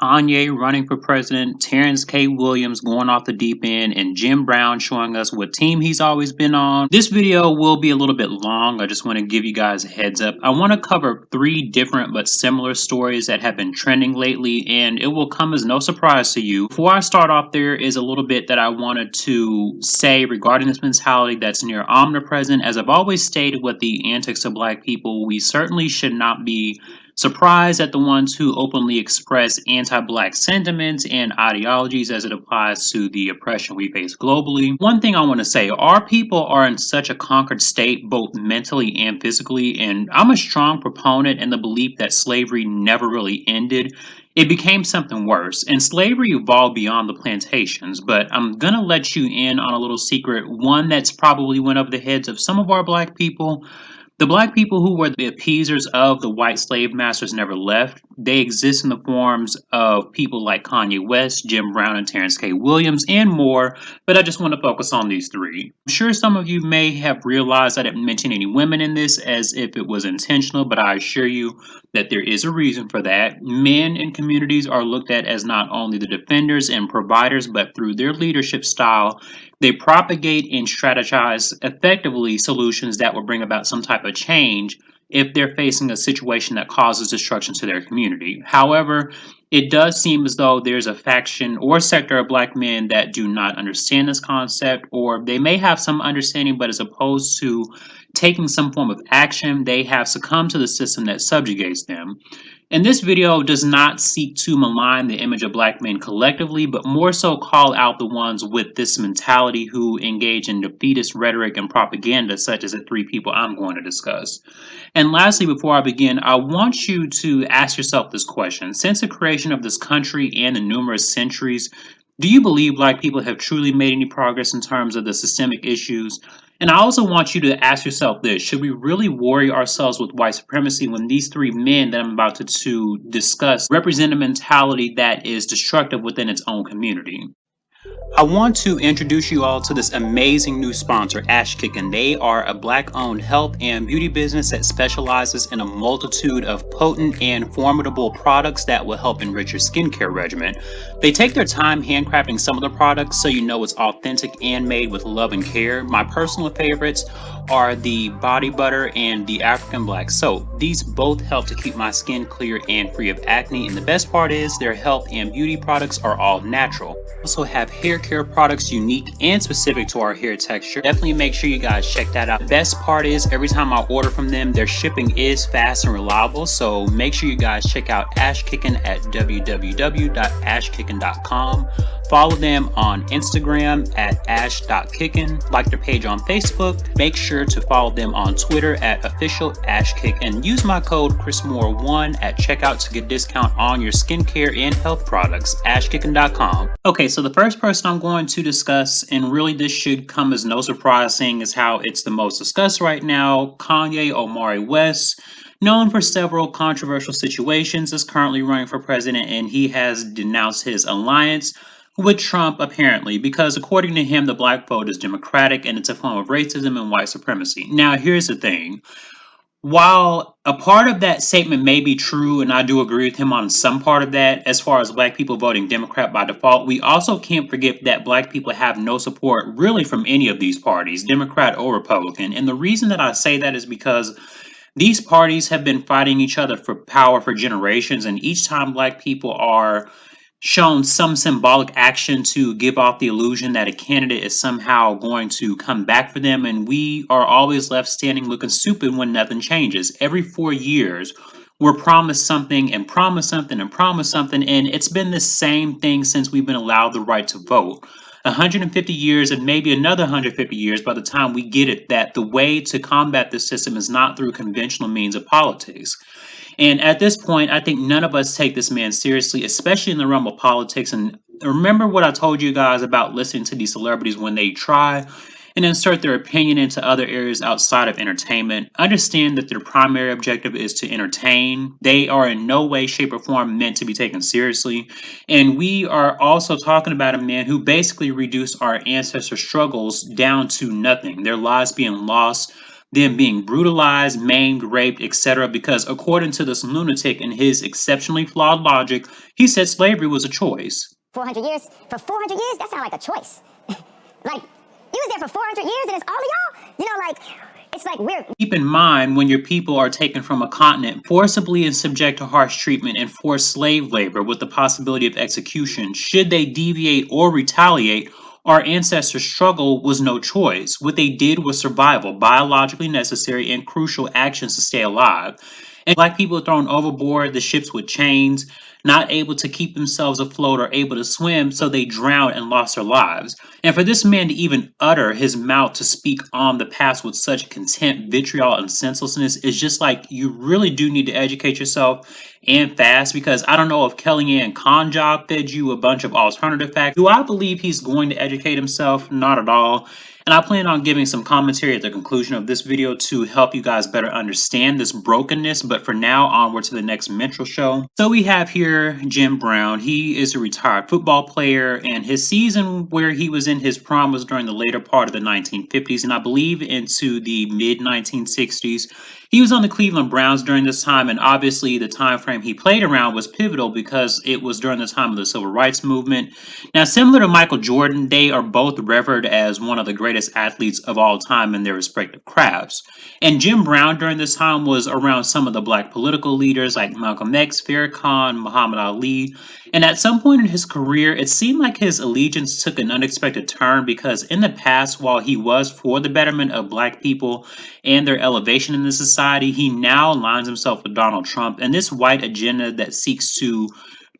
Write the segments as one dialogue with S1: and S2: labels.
S1: Kanye running for president, Terrence Williams going off the deep end, and Jim Brown showing us what team he's always been on. This video will be a little bit long. I just want to give you guys a heads up. I want to cover 3 different but similar stories that have been trending lately, and it will come as no surprise to you. Before I start off, there is a little bit that I wanted to say regarding this mentality that's near omnipresent. As I've always stated with the antics of Black people, we certainly should not be surprised at the ones who openly express anti-Black sentiments and ideologies as it applies to the oppression we face globally. One thing I want to say, our people are in such a conquered state, both mentally and physically, and I'm a strong proponent in the belief that slavery never really ended. It became something worse, and slavery evolved beyond the plantations, but I'm gonna let you in on a little secret, one that's probably went over the heads of some of our Black people. The Black people who were the appeasers of the white slave masters never left. They exist in the forms of people like Kanye West, Jim Brown, and Terrence Williams, and more, but I just want to focus on these 3. I'm sure some of you may have realized I didn't mention any women in this as if it was intentional, but I assure you that there is a reason for that. Men in communities are looked at as not only the defenders and providers, but through their leadership style, they propagate and strategize effectively solutions that will bring about some type of change if they're facing a situation that causes destruction to their community. However, it does seem as though there's a faction or sector of Black men that do not understand this concept, or they may have some understanding, but as opposed to taking some form of action, they have succumbed to the system that subjugates them. And this video does not seek to malign the image of Black men collectively, but more so call out the ones with this mentality who engage in defeatist rhetoric and propaganda, such as the 3 people I'm going to discuss. And lastly, before I begin, I want you to ask yourself this question. Since the creation of this country and the numerous centuries, do you believe Black people have truly made any progress in terms of the systemic issues? And I also want you to ask yourself this: should we really worry ourselves with white supremacy when these 3 men that I'm about to discuss represent a mentality that is destructive within its own community? I want to introduce you all to this amazing new sponsor, Ash Kickin. They are a Black-owned health and beauty business that specializes in a multitude of potent and formidable products that will help enrich your skincare regimen. They take their time handcrafting some of the products so you know it's authentic and made with love and care. My personal favorites are the body butter and the African black soap. These both help to keep my skin clear and free of acne, and the best part is their health and beauty products are all natural. They also have hair care products unique and specific to our hair texture. Definitely make sure you guys check that out. The best part is every time I order from them, their shipping is fast and reliable, so make sure you guys check out Ash Kickin at www.ashkickin.com. Follow them on Instagram at ash.kickin. Like their page on Facebook. Make sure to follow them on Twitter at officialashkick, and use my code ChrisMoore1 at checkout to get a discount on your skincare and health products. ashkickin.com. Okay, so the first person I'm going to discuss, and really this should come as no surprise seeing as how it's the most discussed right now, Kanye West. Known for several controversial situations, is currently running for president, and he has denounced his alliance with Trump, apparently, because according to him, the Black vote is democratic and it's a form of racism and white supremacy. Now, here's the thing. While a part of that statement may be true, and I do agree with him on some part of that, as far as Black people voting Democrat by default, we also can't forget that Black people have no support really from any of these parties, Democrat or Republican. And the reason that I say that is because these parties have been fighting each other for power for generations, and each time Black people are shown some symbolic action to give off the illusion that a candidate is somehow going to come back for them, and we are always left standing looking stupid when nothing changes. Every 4 years, we're promised something and promised something and promised something, and it's been the same thing since we've been allowed the right to vote. 150 years and maybe another 150 years by the time we get it, that the way to combat this system is not through conventional means of politics. And at this point, I think none of us take this man seriously, especially in the realm of politics. And remember what I told you guys about listening to these celebrities when they try and insert their opinion into other areas outside of entertainment. Understand that their primary objective is to entertain. They are in no way, shape, or form meant to be taken seriously. And we are also talking about a man who basically reduced our ancestors' struggles down to nothing. Their lives being lost, them being brutalized, maimed, raped, etc. Because according to this lunatic and his exceptionally flawed logic, he said slavery was a choice.
S2: 400 years? For 400 years? That sounds like a choice. Like, you was there for 400 years and it's all of y'all? You know, like, it's like weird.
S1: Keep in mind when your people are taken from a continent forcibly and subject to harsh treatment and forced slave labor with the possibility of execution, should they deviate or retaliate, our ancestors' struggle was no choice. What they did was survival, biologically necessary and crucial actions to stay alive. And black people were thrown overboard, the ships with chains, not able to keep themselves afloat or able to swim, so they drowned and lost their lives. And for this man to even utter his mouth to speak on the past with such contempt, vitriol, and senselessness is just like you really do need to educate yourself and fast, because I don't know if Kellyanne Conjob fed you a bunch of alternative facts. Do I believe he's going to educate himself? Not at all. And I plan on giving some commentary at the conclusion of this video to help you guys better understand this brokenness. But for now, onward to the next mental show. So we have here Jim Brown. He is a retired football player, and his season where he was in his prime was during the later part of the 1950s, and I believe into the mid 1960s. He was on the Cleveland Browns during this time, and obviously the time frame he played around was pivotal because it was during the time of the Civil Rights Movement. Now, similar to Michael Jordan, they are both revered as one of the greatest athletes of all time in their respective crafts. And Jim Brown during this time was around some of the black political leaders like Malcolm X, Farrakhan, Muhammad Ali. And at some point in his career, it seemed like his allegiance took an unexpected turn because in the past, while he was for the betterment of black people and their elevation in the society, he now aligns himself with Donald Trump and this white agenda that seeks to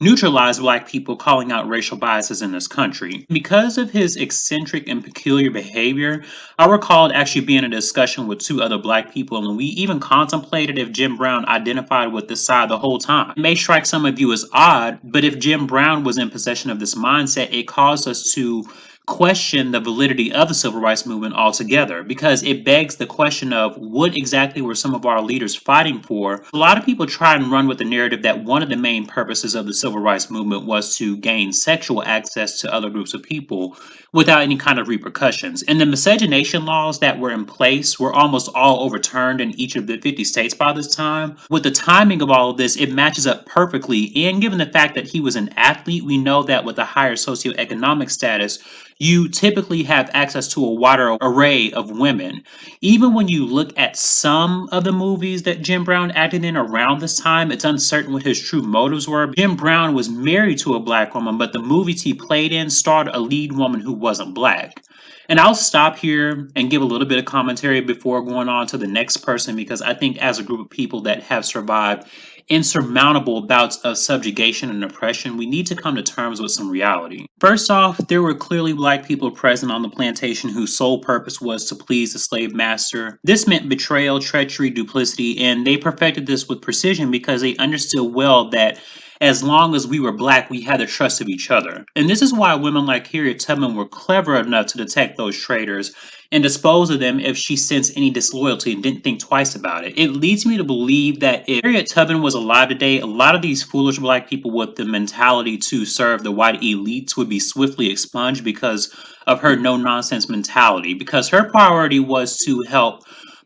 S1: neutralize black people, calling out racial biases in this country. Because of his eccentric and peculiar behavior, I recalled actually being in a discussion with two other black people, and we even contemplated if Jim Brown identified with this side the whole time. It may strike some of you as odd, but if Jim Brown was in possession of this mindset, it caused us to question the validity of the civil rights movement altogether, because it begs the question of what exactly were some of our leaders fighting for. A lot of people try and run with the narrative that one of the main purposes of the civil rights movement was to gain sexual access to other groups of people without any kind of repercussions. And the miscegenation laws that were in place were almost all overturned in each of the 50 states by this time. With the timing of all of this, it matches up perfectly. And given the fact that he was an athlete, we know that with a higher socioeconomic status, you typically have access to a wider array of women. Even when you look at some of the movies that Jim Brown acted in around this time, it's uncertain what his true motives were. Jim Brown was married to a black woman, but the movies he played in starred a lead woman who wasn't black. And I'll stop here and give a little bit of commentary before going on to the next person, because I think as a group of people that have survived insurmountable bouts of subjugation and oppression, we need to come to terms with some reality. First off, there were clearly black people present on the plantation whose sole purpose was to please the slave master. This meant betrayal, treachery, duplicity, and they perfected this with precision because they understood well that as long as we were black, we had the trust of each other. And this is why women like Harriet Tubman were clever enough to detect those traitors and dispose of them if she sensed any disloyalty and didn't think twice about it. It leads me to believe that if Harriet Tubman was alive today, a lot of these foolish black people with the mentality to serve the white elites would be swiftly expunged because of her no-nonsense mentality, because her priority was to help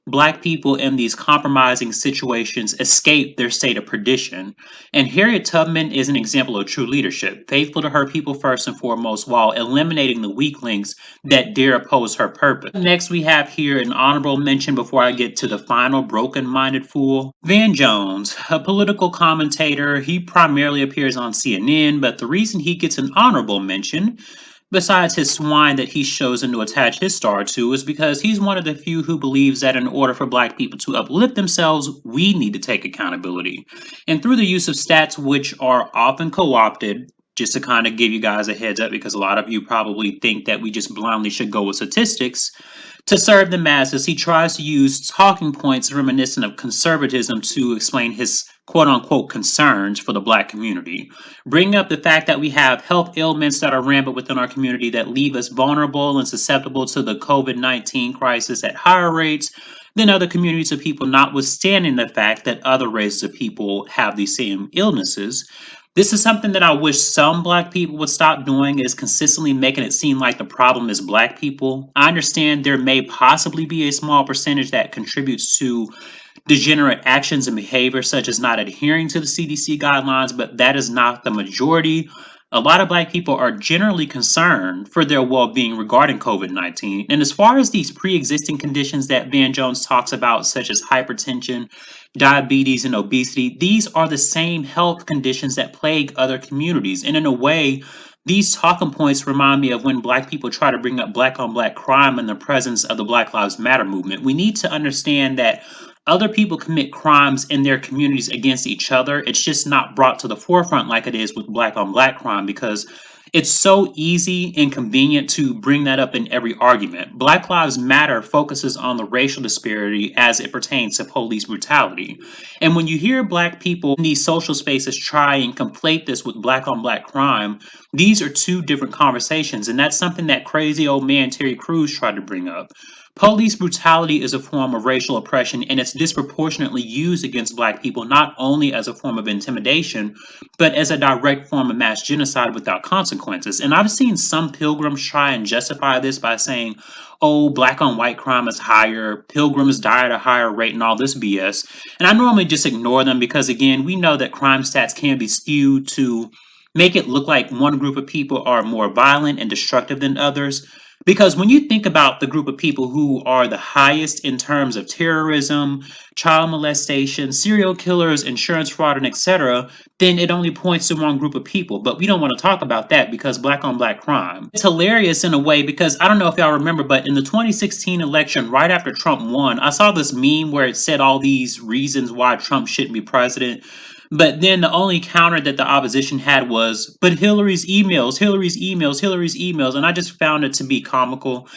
S1: black people in these compromising situations escape their state of perdition. And Harriet Tubman is an example of true leadership, faithful to her people first and foremost, while eliminating the weaklings that dare oppose her purpose. Next, we have here an honorable mention before I get to the final broken-minded fool. Van Jones, a political commentator. He primarily appears on CNN, but the reason he gets an honorable mention, besides his swine that he's chosen to attach his star to, is because he's one of the few who believes that in order for black people to uplift themselves, we need to take accountability. And through the use of stats, which are often co-opted, just to kind of give you guys a heads up, because a lot of you probably think that we just blindly should go with statistics, to serve the masses, he tries to use talking points reminiscent of conservatism to explain his quote-unquote concerns for the black community. Bring up the fact that we have health ailments that are rampant within our community that leave us vulnerable and susceptible to the COVID-19 crisis at higher rates than other communities of people, notwithstanding the fact that other races of people have these same illnesses. This is something that I wish some black people would stop doing, is consistently making it seem like the problem is black people. I understand there may possibly be a small percentage that contributes to degenerate actions and behavior, such as not adhering to the CDC guidelines, but that is not the majority. A lot of black people are generally concerned for their well being regarding COVID 19. And as far as these pre existing conditions that Van Jones talks about, such as hypertension, diabetes, and obesity, these are the same health conditions that plague other communities. And in a way, these talking points remind me of when black people try to bring up black on black crime in the presence of the Black Lives Matter movement. We need to understand that other people commit crimes in their communities against each other. It's just not brought to the forefront like it is with black on black crime, because it's so easy and convenient to bring that up in every argument. Black Lives Matter focuses on the racial disparity as it pertains to police brutality. And when you hear black people in these social spaces try and conflate this with black on black crime, these are two different conversations. And that's something that crazy old man Terry Crews tried to bring up. Police brutality is a form of racial oppression, and it's disproportionately used against black people, not only as a form of intimidation, but as a direct form of mass genocide without consequences. And I've seen some pilgrims try and justify this by saying, oh, black on white crime is higher, pilgrims die at a higher rate, and all this BS. And I normally just ignore them because, again, we know that crime stats can be skewed to make it look like one group of people are more violent and destructive than others. Because when you think about the group of people who are the highest in terms of terrorism, child molestation, serial killers, insurance fraud, and etc., then it only points to one group of people. But we don't want to talk about that because black on black crime. It's hilarious in a way because I don't know if y'all remember, but in the 2016 election, right after Trump won, I saw this meme where it said all these reasons why Trump shouldn't be president. But then the only counter that the opposition had was, but Hillary's emails, Hillary's emails, Hillary's emails. And I just found it to be comical.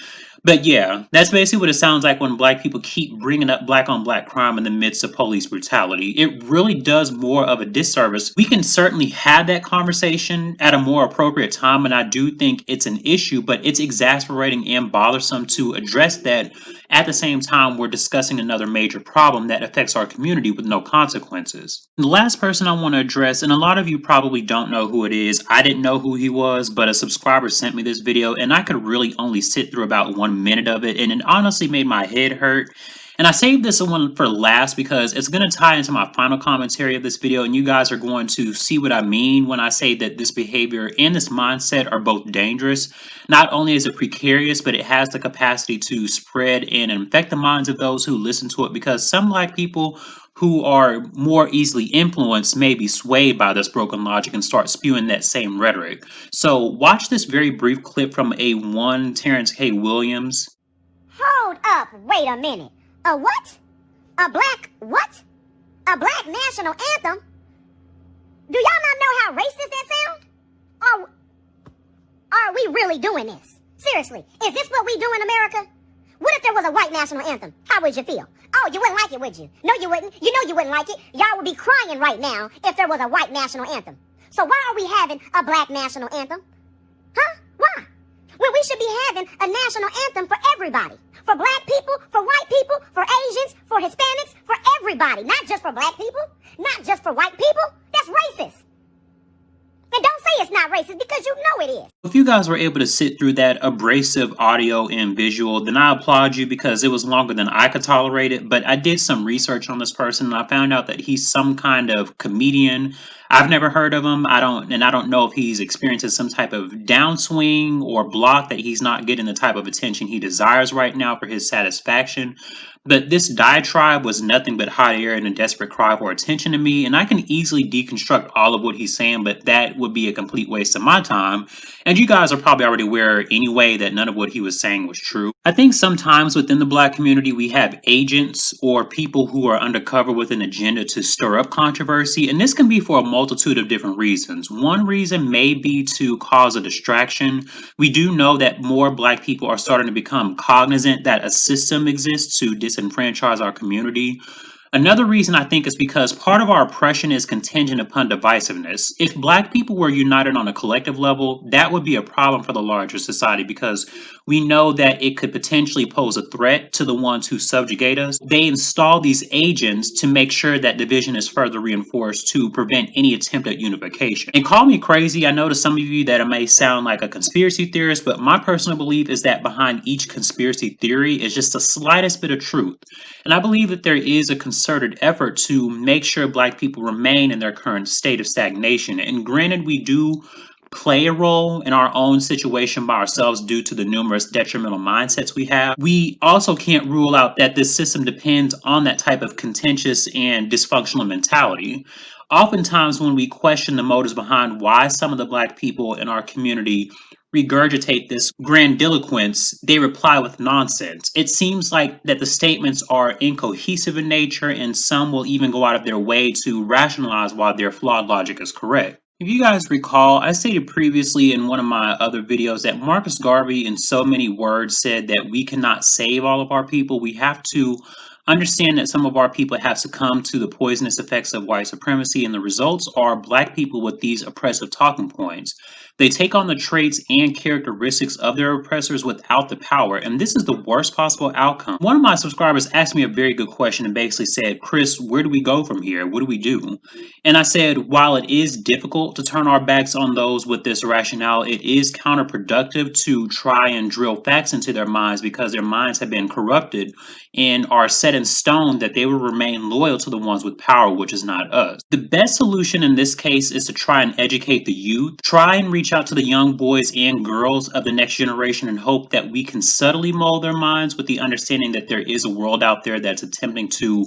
S1: But yeah, that's basically what it sounds like when black people keep bringing up black on black crime in the midst of police brutality. It really does more of a disservice. We can certainly have that conversation at a more appropriate time, and I do think it's an issue, but it's exasperating and bothersome to address that at the same time we're discussing another major problem that affects our community with no consequences. The last person I want to address, and a lot of you probably don't know who it is. I didn't know who he was, but a subscriber sent me this video, and I could really only sit through about 1 minute of it, and it honestly made my head hurt. And I saved this one for last because it's going to tie into my final commentary of this video, and you guys are going to see what I mean when I say that this behavior and this mindset are both dangerous. Not only is it precarious, but it has the capacity to spread and infect the minds of those who listen to it, because some black people who are more easily influenced may be swayed by this broken logic and start spewing that same rhetoric. So watch this very brief clip from A1 Terrence K. Williams.
S2: Hold up, wait a minute. A what? A black what? A black national anthem? Do y'all not know how racist that sounds? Are we really doing this? Seriously, is this what we do in America? What if there was a white national anthem? How would you feel? Oh, you wouldn't like it, would you? No, you wouldn't. You know you wouldn't like it. Y'all would be crying right now if there was a white national anthem. So why are we having a black national anthem? Huh? Why? When we should be having a national anthem for everybody. For black people, for white people, for Asians, for Hispanics, for everybody. Not just for black people. Not just for white people. That's racist. And don't say it's not racist because you know it is.
S1: If you guys were able to sit through that abrasive audio and visual, then I applaud you because it was longer than I could tolerate it. But I did some research on this person and I found out that he's some kind of comedian. I've never heard of him. I don't know if he's experiencing some type of downswing or block that he's not getting the type of attention he desires right now for his satisfaction. But this diatribe was nothing but hot air and a desperate cry for attention to me, and I can easily deconstruct all of what he's saying, but that would be a complete waste of my time. And you guys are probably already aware anyway that none of what he was saying was true. I think sometimes within the black community we have agents or people who are undercover with an agenda to stir up controversy, and this can be for a multitude of different reasons. One reason may be to cause a distraction. We do know that more black people are starting to become cognizant that a system exists to disenfranchise our community. Another reason I think is because part of our oppression is contingent upon divisiveness. If black people were united on a collective level, that would be a problem for the larger society because we know that it could potentially pose a threat to the ones who subjugate us. They install these agents to make sure that division is further reinforced to prevent any attempt at unification. And call me crazy, I know to some of you that it may sound like a conspiracy theorist, but my personal belief is that behind each conspiracy theory is just the slightest bit of truth. And I believe that there is a concerted effort to make sure Black people remain in their current state of stagnation. And granted, we do play a role in our own situation by ourselves due to the numerous detrimental mindsets we have. We also can't rule out that this system depends on that type of contentious and dysfunctional mentality. Oftentimes, when we question the motives behind why some of the Black people in our community regurgitate this grandiloquence, they reply with nonsense. It seems like that the statements are incohesive in nature, and some will even go out of their way to rationalize why their flawed logic is correct. If you guys recall, I stated previously in one of my other videos that Marcus Garvey, in so many words, said that we cannot save all of our people. We have to understand that some of our people have succumbed to the poisonous effects of white supremacy, and the results are Black people with these oppressive talking points. They take on the traits and characteristics of their oppressors without the power, and this is the worst possible outcome. One of my subscribers asked me a very good question and basically said, Chris, where do we go from here? What do we do? And I said, while it is difficult to turn our backs on those with this rationale, it is counterproductive to try and drill facts into their minds because their minds have been corrupted and are set in stone that they will remain loyal to the ones with power, which is not us. The best solution in this case is to try and educate the youth, try and reach out to the young boys and girls of the next generation and hope that we can subtly mold their minds with the understanding that there is a world out there that's attempting to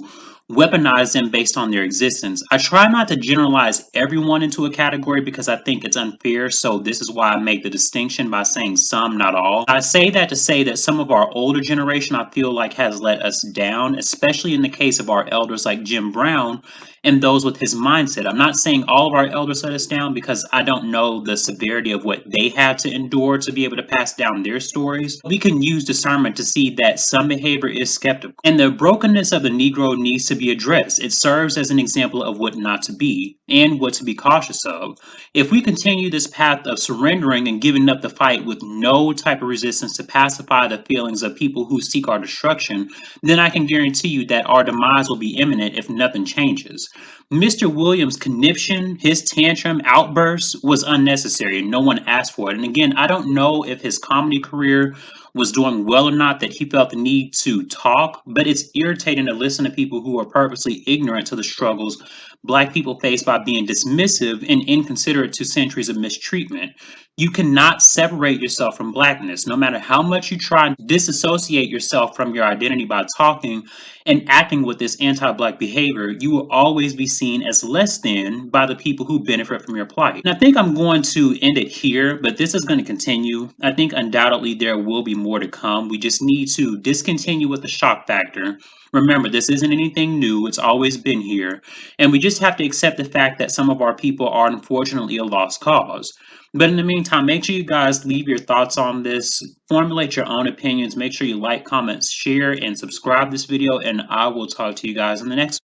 S1: weaponize them based on their existence. I try not to generalize everyone into a category because I think it's unfair, so this is why I make the distinction by saying some, not all. I say that to say that some of our older generation I feel like has let us down, especially in the case of our elders like Jim Brown and those with his mindset. I'm not saying all of our elders let us down because I don't know the severity of what they had to endure to be able to pass down their stories. We can use discernment to see that some behavior is skeptical. And the brokenness of the Negro needs to be addressed. It serves as an example of what not to be and what to be cautious of. If we continue this path of surrendering and giving up the fight with no type of resistance to pacify the feelings of people who seek our destruction, then I can guarantee you that our demise will be imminent if nothing changes. Mr. Williams' conniption, his tantrum outburst was unnecessary and no one asked for it. And again, I don't know if his comedy career was doing well or not that he felt the need to talk, but it's irritating to listen to people who are purposely ignorant to the struggles Black people face by being dismissive and inconsiderate to centuries of mistreatment. You cannot separate yourself from Blackness. No matter how much you try and disassociate yourself from your identity by talking and acting with this anti-Black behavior, you will always be seen as less than by the people who benefit from your plight. And I think I'm going to end it here, but this is going to continue. I think undoubtedly there will be more to come. We just need to discontinue with the shock factor. Remember, this isn't anything new. It's always been here. And we just have to accept the fact that some of our people are unfortunately a lost cause. But in the meantime, make sure you guys leave your thoughts on this, formulate your own opinions, make sure you like, comment, share, and subscribe this video, and I will talk to you guys in the next one.